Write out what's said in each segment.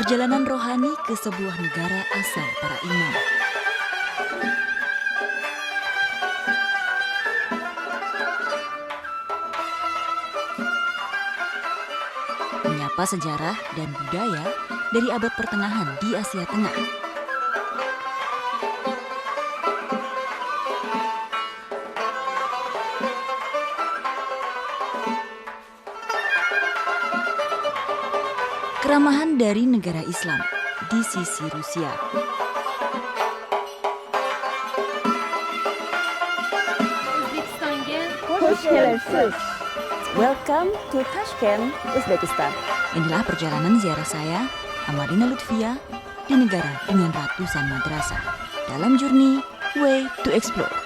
Perjalanan rohani ke sebuah negara asal para imam. Menyapa sejarah dan budaya dari abad pertengahan di Asia Tengah. Keramahan dari negara Islam di sisi Rusia. Welcome to Tashkent, Uzbekistan. Inilah perjalanan ziarah saya, Amarina Lutfia, di negara dengan ratusan madrasah dalam journey Way to Explore.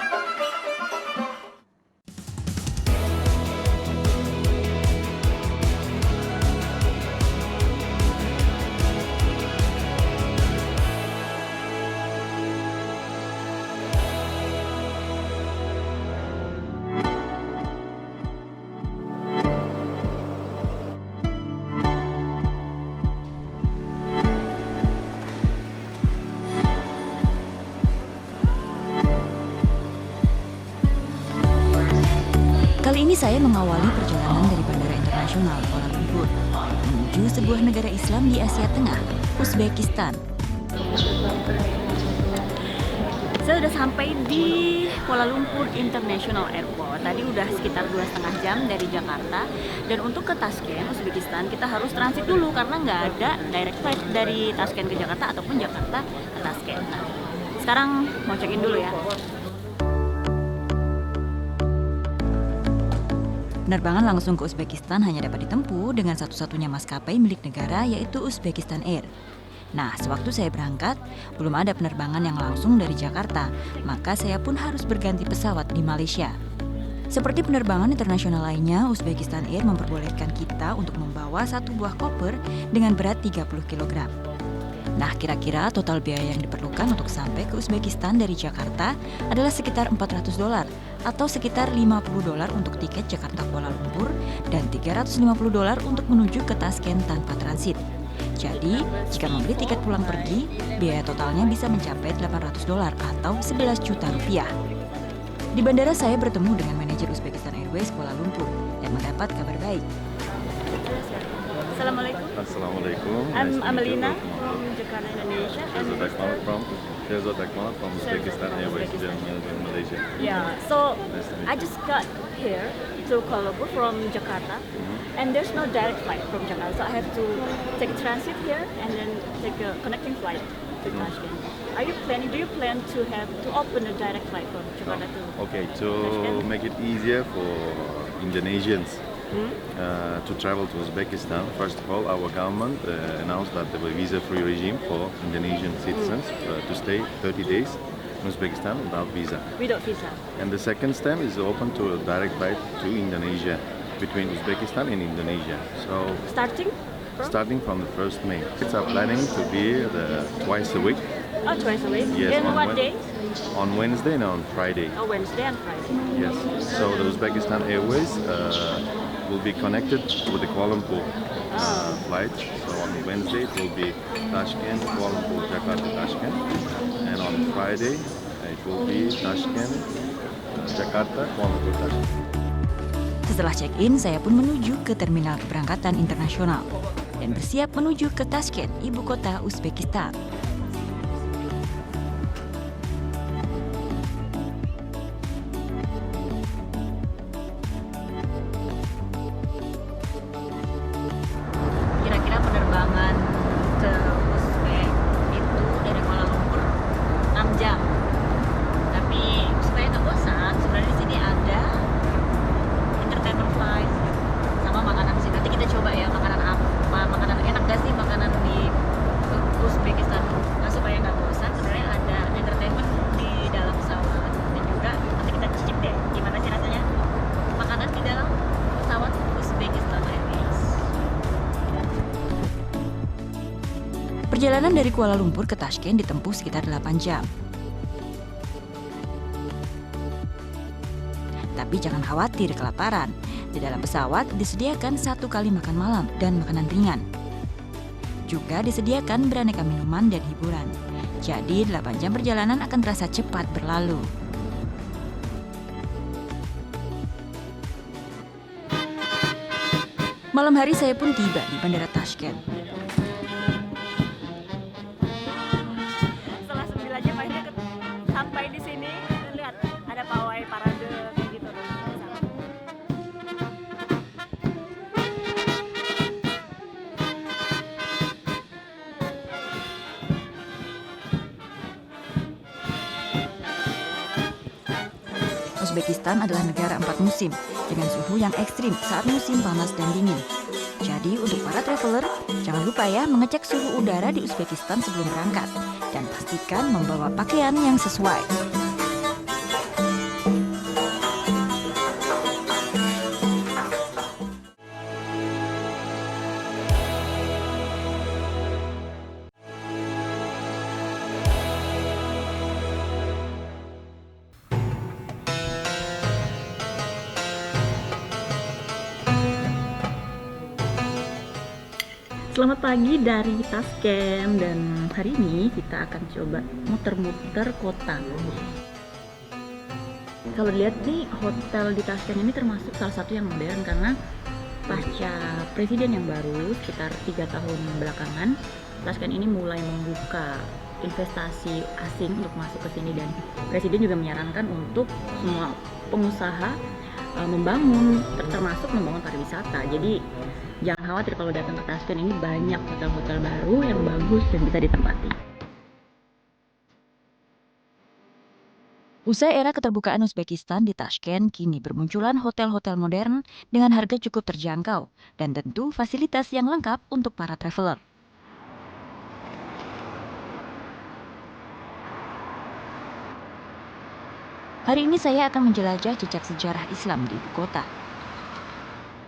Kali ini saya mengawali perjalanan dari Bandara Internasional Kuala Lumpur menuju sebuah negara Islam di Asia Tengah, Uzbekistan. Saya sudah sampai di Kuala Lumpur International Airport. Tadi udah sekitar 2,5 jam dari Jakarta. Dan untuk ke Tashkent, Uzbekistan, kita harus transit dulu karena nggak ada direct flight dari Tashkent ke Jakarta ataupun Jakarta ke Tashkent. Nah, sekarang mau check-in dulu ya. Penerbangan langsung ke Uzbekistan hanya dapat ditempuh dengan satu-satunya maskapai milik negara, yaitu Uzbekistan Air. Nah, sewaktu saya berangkat, belum ada penerbangan yang langsung dari Jakarta, maka saya pun harus berganti pesawat di Malaysia. Seperti penerbangan internasional lainnya, Uzbekistan Air memperbolehkan kita untuk membawa satu buah koper dengan berat 30 kg. Nah, kira-kira total biaya yang diperlukan untuk sampai ke Uzbekistan dari Jakarta adalah sekitar $400 atau sekitar $50 untuk tiket Jakarta Kuala Lumpur dan $350 untuk menuju ke Tashkent tanpa transit. Jadi, jika membeli tiket pulang pergi, biaya totalnya bisa mencapai $800 atau 11 juta rupiah. Di bandara saya bertemu dengan manajer Uzbekistan Airways Kuala Lumpur dan mendapat kabar baik. Assalamualaikum. Assalamualaikum. I'm Amelina from Jakarta, Indonesia. Shehzad Akmal from Uzbekistan Airways in Malaysia. Yeah, so Nice to meet I just got here to Kuala Lumpur from Jakarta, and there's no direct flight from Jakarta, so I have to take a transit here and then take a connecting flight to Tashkent. Do you plan to open a direct flight from Jakarta to Okay, to Tashkent? make it easier for Indonesians to travel to Uzbekistan, first of all, our government announced that there will be visa-free regime for Indonesian citizens to stay 30 days in Uzbekistan without visa. Without visa? And the second step is open to a direct flight to Indonesia between Uzbekistan and Indonesia. So starting from the 1st May. It's our planning to be twice a week. Oh, twice a week? Yes, And what day? On Wednesday and on Friday. Oh, Wednesday and Friday. Yes. So the Uzbekistan Airways will be connected with the Kuala Lumpur flight. So on Wednesday it will be Tashkent, Kuala Lumpur, Jakarta, Tashkent, and on Friday it will be Tashkent, Jakarta, Kuala Lumpur, Tashkent. Setelah check-in, saya pun menuju ke terminal keberangkatan internasional dan bersiap menuju ke Tashkent, ibu kota Uzbekistan. Kira-kira penerbangan ke Uzbek itu dari Kuala Lumpur 6 jam. Tapi supaya nggak bosan, sebenarnya di sini ada entertainment flight sama makanan sih. Nanti kita coba ya makanan apa, makanan enak gak sih makanan di Uzbekistan. Nah, supaya nggak bosan, sebenarnya ada entertainment di dalam pesawat dan juga nanti kita cicip deh gimana sih rasanya makanan di dalam pesawat Uzbekistan Airways. Perjalanan dari Kuala Lumpur ke Tashkent ditempuh sekitar 8 jam. Tapi jangan khawatir kelaparan. Di dalam pesawat disediakan 1 kali makan malam dan makanan ringan. Juga disediakan beraneka minuman dan hiburan. Jadi 8 jam perjalanan akan terasa cepat berlalu. Malam hari saya pun tiba di Bandara Tashkent. Setelah 9 jam akhirnya sampai di sini, lihat ada pawai parade kayak gitu. Uzbekistan adalah negara 4 musim dengan suhu yang ekstrim saat musim panas dan dingin. Jadi untuk para traveler, jangan lupa ya mengecek suhu udara di Uzbekistan sebelum berangkat dan pastikan membawa pakaian yang sesuai. Selamat pagi dari Tashkent, dan hari ini kita akan coba muter-muter kota. Kalau lihat nih, hotel di Tashkent ini termasuk salah satu yang modern karena pasca presiden yang baru sekitar 3 tahun belakangan, Tashkent ini mulai membuka investasi asing untuk masuk ke sini, dan presiden juga menyarankan untuk semua pengusaha termasuk membangun pariwisata. Jadi jangan khawatir kalau datang ke Tashkent, ini banyak hotel-hotel baru yang bagus dan bisa ditempati. Usai era keterbukaan Uzbekistan di Tashkent, kini bermunculan hotel-hotel modern dengan harga cukup terjangkau dan tentu fasilitas yang lengkap untuk para traveler. Hari ini saya akan menjelajah jejak sejarah Islam di ibu kota.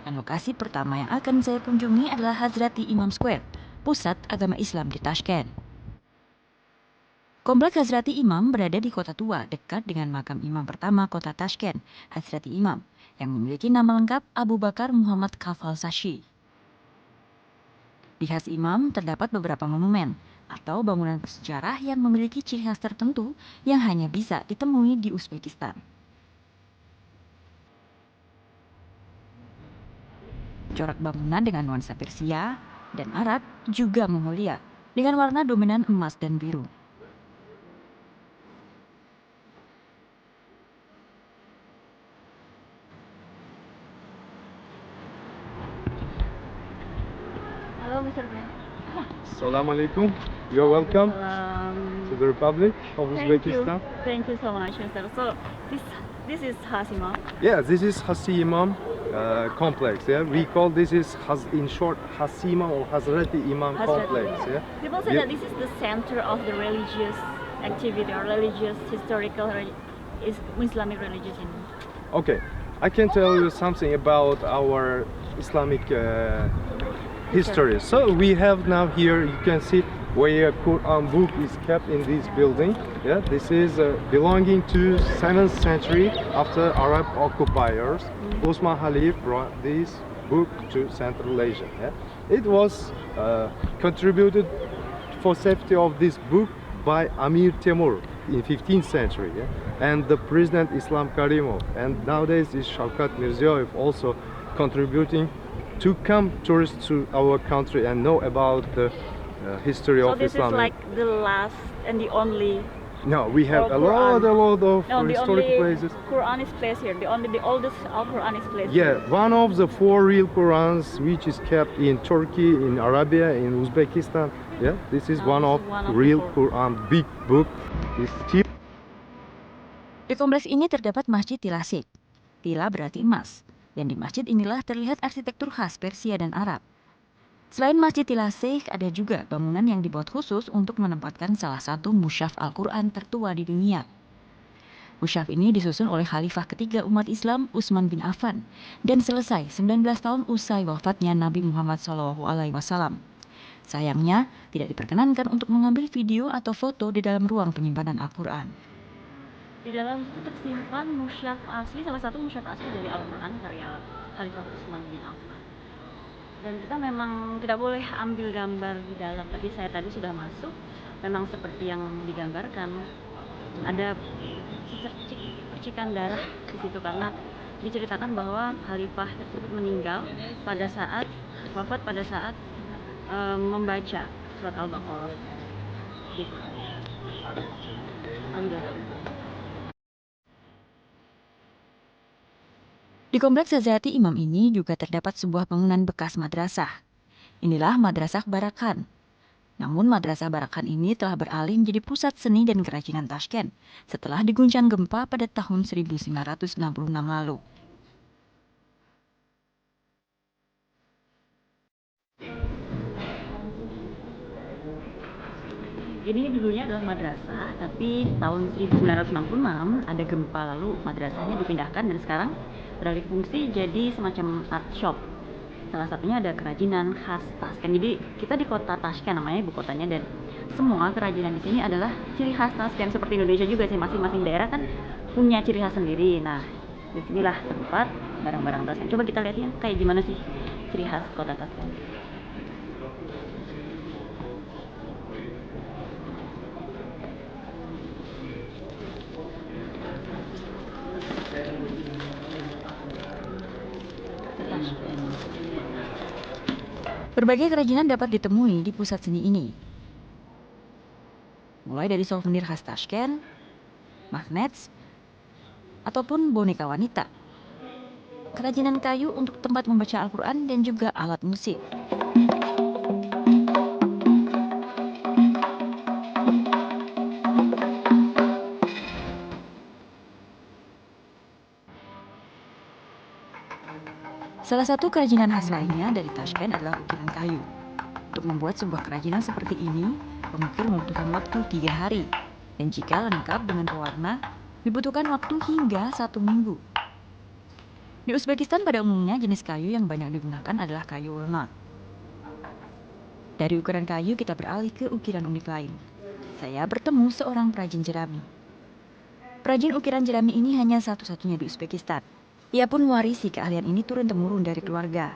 Dan lokasi pertama yang akan saya kunjungi adalah Hazrati Imam Square, pusat agama Islam di Tashkent. Kompleks Hazrati Imam berada di kota tua, dekat dengan makam imam pertama kota Tashkent, Hazrati Imam, yang memiliki nama lengkap Abu Bakar Muhammad Kafal Sashi. Di Haz Imam terdapat beberapa monumen atau bangunan bersejarah yang memiliki ciri khas tertentu yang hanya bisa ditemui di Uzbekistan. Corak bangunan dengan nuansa Persia dan Arab juga Mongolia dengan warna dominan emas dan biru. Halo Mr. Ben. Assalamu alaikum. You're welcome to the Republic of Uzbekistan. Thank you so much, Mr. So this is Hasimah. Yeah, this is Hasi Imam complex. Yeah, we call this is in short Hasima or Hazrati Imam complex. Yeah. People say Yeah. that this is the center of the religious activity or religious historical Islamic religious in. Okay, I can tell you something about our Islamic history. So we have now here, you can see where Quran book is kept in this building. Yeah, this is belonging to 7th century after Arab occupiers. Osman Khalif brought this book to Central Asia. Yeah, it was contributed for safety of this book by Amir Temur in 15th century. Yeah, and the President Islam Karimov, and nowadays is Shavkat Mirziyoyev also contributing to come tourists to our country and know about the history So of this Islam. is like the last and the only. No, we have or a lot of No, the historical only places. Quran is placed here. The oldest Al Quran is placed Yeah, here. one of the 4 real Qurans which is kept in Turkey, in Arabia, in Uzbekistan. Yeah, this is one of one of the real 4. Quran, big book. It's still Di kompleks ini terdapat Masjid Tilasik. Tila berarti emas, dan di masjid inilah terlihat arsitektur khas Persia dan Arab. Selain Masjid Tilasik, ada juga bangunan yang dibuat khusus untuk menempatkan salah satu mushaf Al-Quran tertua di dunia. Mushaf ini disusun oleh Khalifah ketiga umat Islam Utsman bin Affan dan selesai 19 tahun usai wafatnya Nabi Muhammad SAW. Sayangnya, tidak diperkenankan untuk mengambil video atau foto di dalam ruang penyimpanan Al-Quran. Di dalam itu tersimpan mushaf asli, salah satu mushaf asli dari Al Quran karya Khalifah Utsman bin Affan. Dan kita memang tidak boleh ambil gambar di dalam, tapi saya tadi sudah masuk, memang seperti yang digambarkan, ada percikan darah di situ karena diceritakan bahwa Khalifah tersebut meninggal pada saat wafat pada saat membaca surat Al-Baqarah gitu. Di kompleks Hazreti Imam ini juga terdapat sebuah bangunan bekas madrasah. Inilah Madrasah Barakan. Namun Madrasah Barakan ini telah beralih menjadi pusat seni dan kerajinan Tashkent setelah diguncang gempa pada tahun 1966 lalu. Ini dulunya adalah madrasah, tapi tahun 1966 ada gempa, lalu madrasahnya dipindahkan dan sekarang beralih fungsi jadi semacam art shop. Salah satunya ada kerajinan khas Tashkent. Jadi kita di kota Tashkent namanya, ibu kotanya, dan semua kerajinan di sini adalah ciri khas Tashkent. Seperti Indonesia juga sih, masing-masing daerah kan punya ciri khas sendiri. Nah, disinilah tempat barang-barang Tashkent. Coba kita lihat ya, kayak gimana sih ciri khas kota Tashkent. Berbagai kerajinan dapat ditemui di pusat seni ini. Mulai dari souvenir khas Tashkent, magnets, ataupun boneka wanita. Kerajinan kayu untuk tempat membaca Al-Quran dan juga alat musik. Salah satu kerajinan khas lainnya dari Tashkent adalah ukiran kayu. Untuk membuat sebuah kerajinan seperti ini, pengukir membutuhkan waktu 3 hari. Dan jika lengkap dengan pewarna, dibutuhkan waktu hingga 1 minggu. Di Uzbekistan pada umumnya jenis kayu yang banyak digunakan adalah kayu walnut. Dari ukiran kayu kita beralih ke ukiran unik lain. Saya bertemu seorang perajin jerami. Perajin ukiran jerami ini hanya satu-satunya di Uzbekistan. Ia pun mewarisi keahlian ini turun-temurun dari keluarga.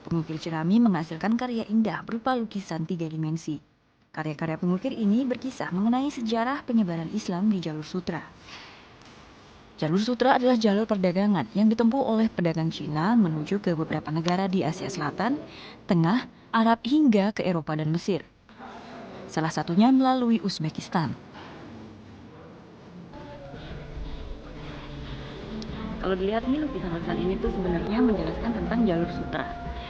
Pengukir jerami menghasilkan karya indah berupa lukisan 3 dimensi. Karya-karya pengukir ini berkisah mengenai sejarah penyebaran Islam di Jalur Sutra. Jalur Sutra adalah jalur perdagangan yang ditempuh oleh pedagang Cina menuju ke beberapa negara di Asia Selatan, Tengah, Arab hingga ke Eropa dan Mesir. Salah satunya melalui Uzbekistan. Kalau dilihat nih, lukisan-lukisan ini tuh sebenarnya menjelaskan tentang jalur sutra.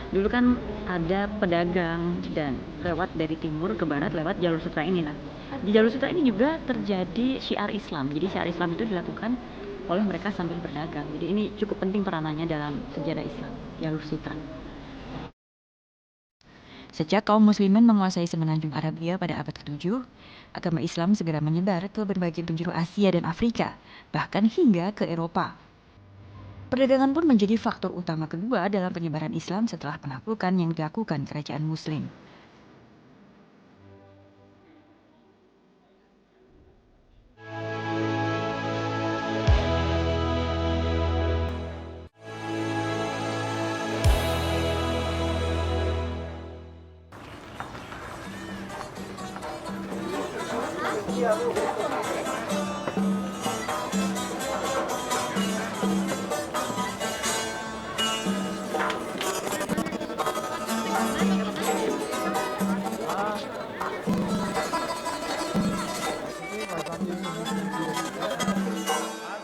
Dulu kan ada pedagang dan lewat dari timur ke barat lewat jalur sutra ini. Nah, di jalur sutra ini juga terjadi syiar Islam. Jadi syiar Islam itu dilakukan oleh mereka sambil berdagang. Jadi ini cukup penting peranannya dalam sejarah Islam, jalur sutra. Sejak kaum muslimin menguasai semenanjung Arabia pada abad ke-7, agama Islam segera menyebar ke berbagai penjuru Asia dan Afrika, bahkan hingga ke Eropa. Perdagangan pun menjadi faktor utama kedua dalam penyebaran Islam setelah penaklukan yang dilakukan kerajaan Muslim.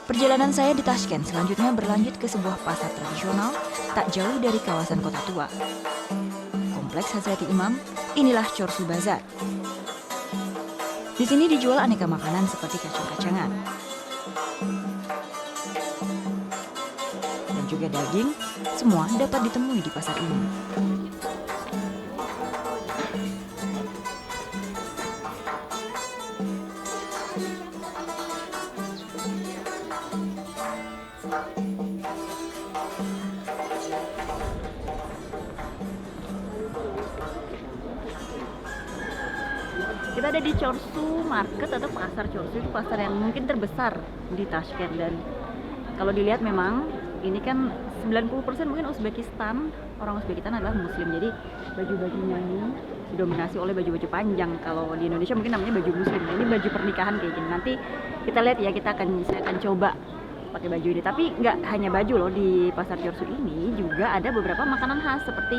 Perjalanan saya di Tashkent selanjutnya berlanjut ke sebuah pasar tradisional tak jauh dari kawasan kota tua. Kompleks Hazreti Imam, inilah Chorsu Bazar. Di sini dijual aneka makanan seperti kacang-kacangan dan juga daging, semua dapat ditemui di pasar ini. Kita ada di Chorsu Market atau pasar Chorsu, itu pasar yang mungkin terbesar di Tashkent, dan kalau dilihat memang ini kan 90% mungkin Uzbekistan, orang Uzbekistan adalah muslim, jadi baju-bajunya ini didominasi oleh baju-baju panjang. Kalau di Indonesia mungkin namanya baju muslim. Nah, ini baju pernikahan kayak gini. Nanti kita lihat ya, saya akan coba pakai baju ini. Tapi nggak hanya baju loh, di pasar Chorsu ini juga ada beberapa makanan khas seperti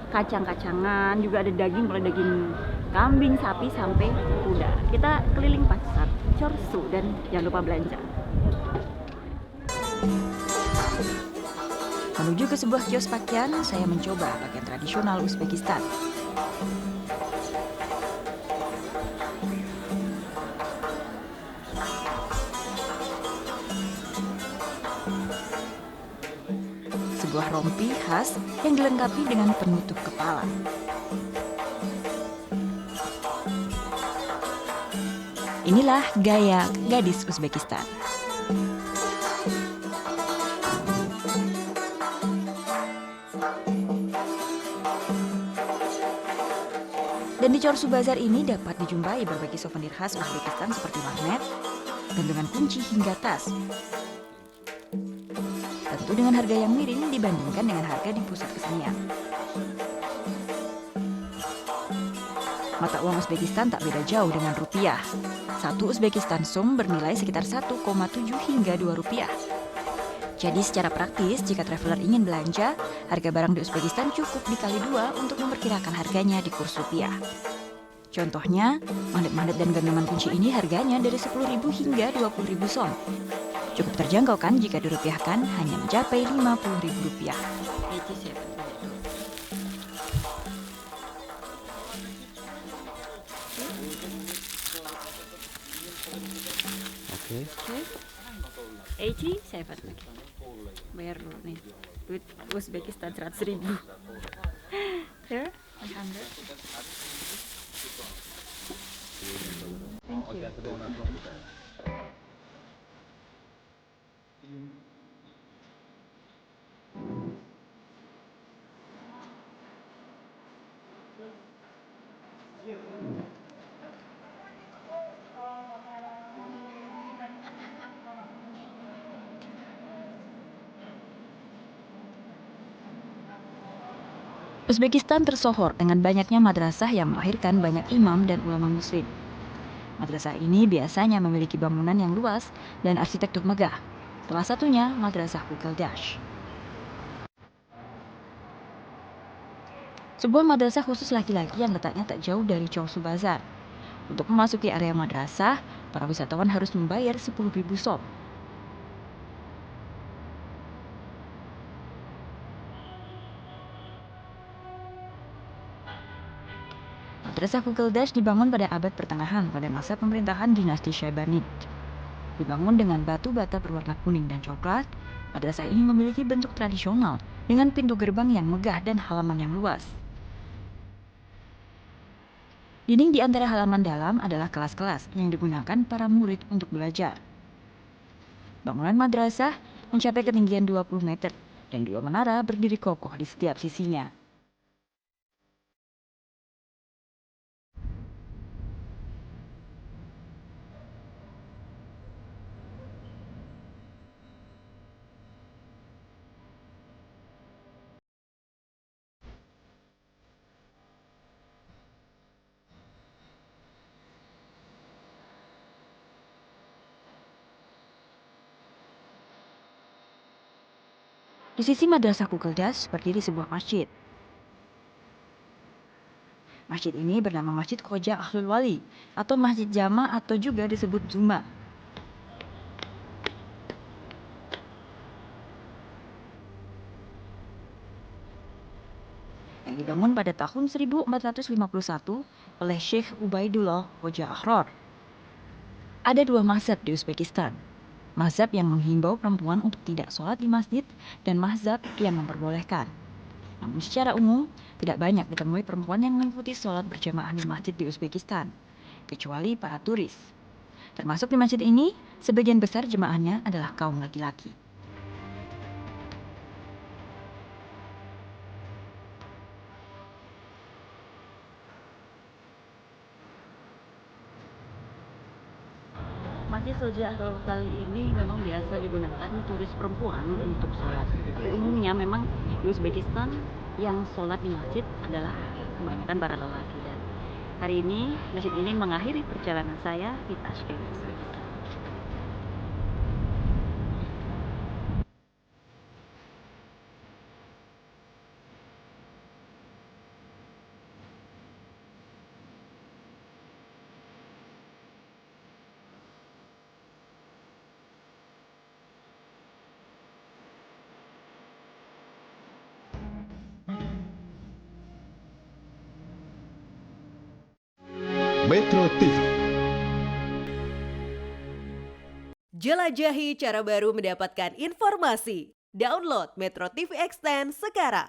kacang-kacangan, juga ada daging, mulai daging kambing, sapi sampai kuda. Kita keliling pasar Chorsu dan jangan lupa belanja. Menuju ke sebuah kios pakaian, saya mencoba pakaian tradisional Uzbekistan. Sebuah rompi khas yang dilengkapi dengan penutup kepala. Inilah gaya gadis Uzbekistan. Dan di Chorsu Bazar ini dapat dijumpai berbagai souvenir khas Uzbekistan seperti magnet, gantungan kunci hingga tas. Tentu dengan harga yang miring dibandingkan dengan harga di pusat kesenian. Mata uang Uzbekistan tak beda jauh dengan rupiah. Satu Uzbekistan som bernilai sekitar 1,7 hingga 2 rupiah. Jadi secara praktis, jika traveler ingin belanja, harga barang di Uzbekistan cukup dikali 2 untuk memperkirakan harganya di kurs rupiah. Contohnya, magnet-magnet dan gantungan kunci ini harganya dari 10.000 hingga 20.000 som. Cukup terjangkau kan jika dirupiahkan hanya mencapai 50.000 rupiah. Okay. 87. Bayar dulu nih, duit Uzbekistan 100.000. Here, 100. Thank you. Uzbekistan tersohor dengan banyaknya madrasah yang melahirkan banyak imam dan ulama muslim. Madrasah ini biasanya memiliki bangunan yang luas dan arsitektur megah. Salah satunya Madrasah Kukeldash. Sebuah madrasah khusus laki-laki yang letaknya tak jauh dari Chorsu Bazar. Untuk memasuki area madrasah, para wisatawan harus membayar 10.000 som. Madrasah Kukeldash dibangun pada abad pertengahan pada masa pemerintahan dinasti Shaibanid. Dibangun dengan batu bata berwarna kuning dan coklat, madrasah ini memiliki bentuk tradisional dengan pintu gerbang yang megah dan halaman yang luas. Dinding di antara halaman dalam adalah kelas-kelas yang digunakan para murid untuk belajar. Bangunan madrasah mencapai ketinggian 20 meter dan 2 menara berdiri kokoh di setiap sisinya. Di sisi Madrasah Kukeldash berdiri sebuah masjid. Masjid ini bernama Masjid Khoja Ahlul Wali atau Masjid Jama atau juga disebut Zuma. Yang dibangun pada tahun 1451 oleh Syekh Ubaidullah Khoja Ahrar. Ada 2 mazhab di Uzbekistan. Mazhab yang menghimbau perempuan untuk tidak sholat di masjid dan mazhab yang memperbolehkan. Namun secara umum, tidak banyak ditemui perempuan yang mengikuti sholat berjamaah di masjid di Uzbekistan, kecuali para turis. Termasuk di masjid ini, sebagian besar jemaahnya adalah kaum laki-laki. Masjid Masjid Soeharto kali ini memang biasa digunakan turis perempuan untuk sholat. Tapi umumnya memang di Uzbekistan yang sholat di masjid adalah kebanyakan para lelaki. Dan hari ini masjid ini mengakhiri perjalanan saya di Tashkent. Metro TV. Jelajahi cara baru mendapatkan informasi. Download Metro TV Extend sekarang.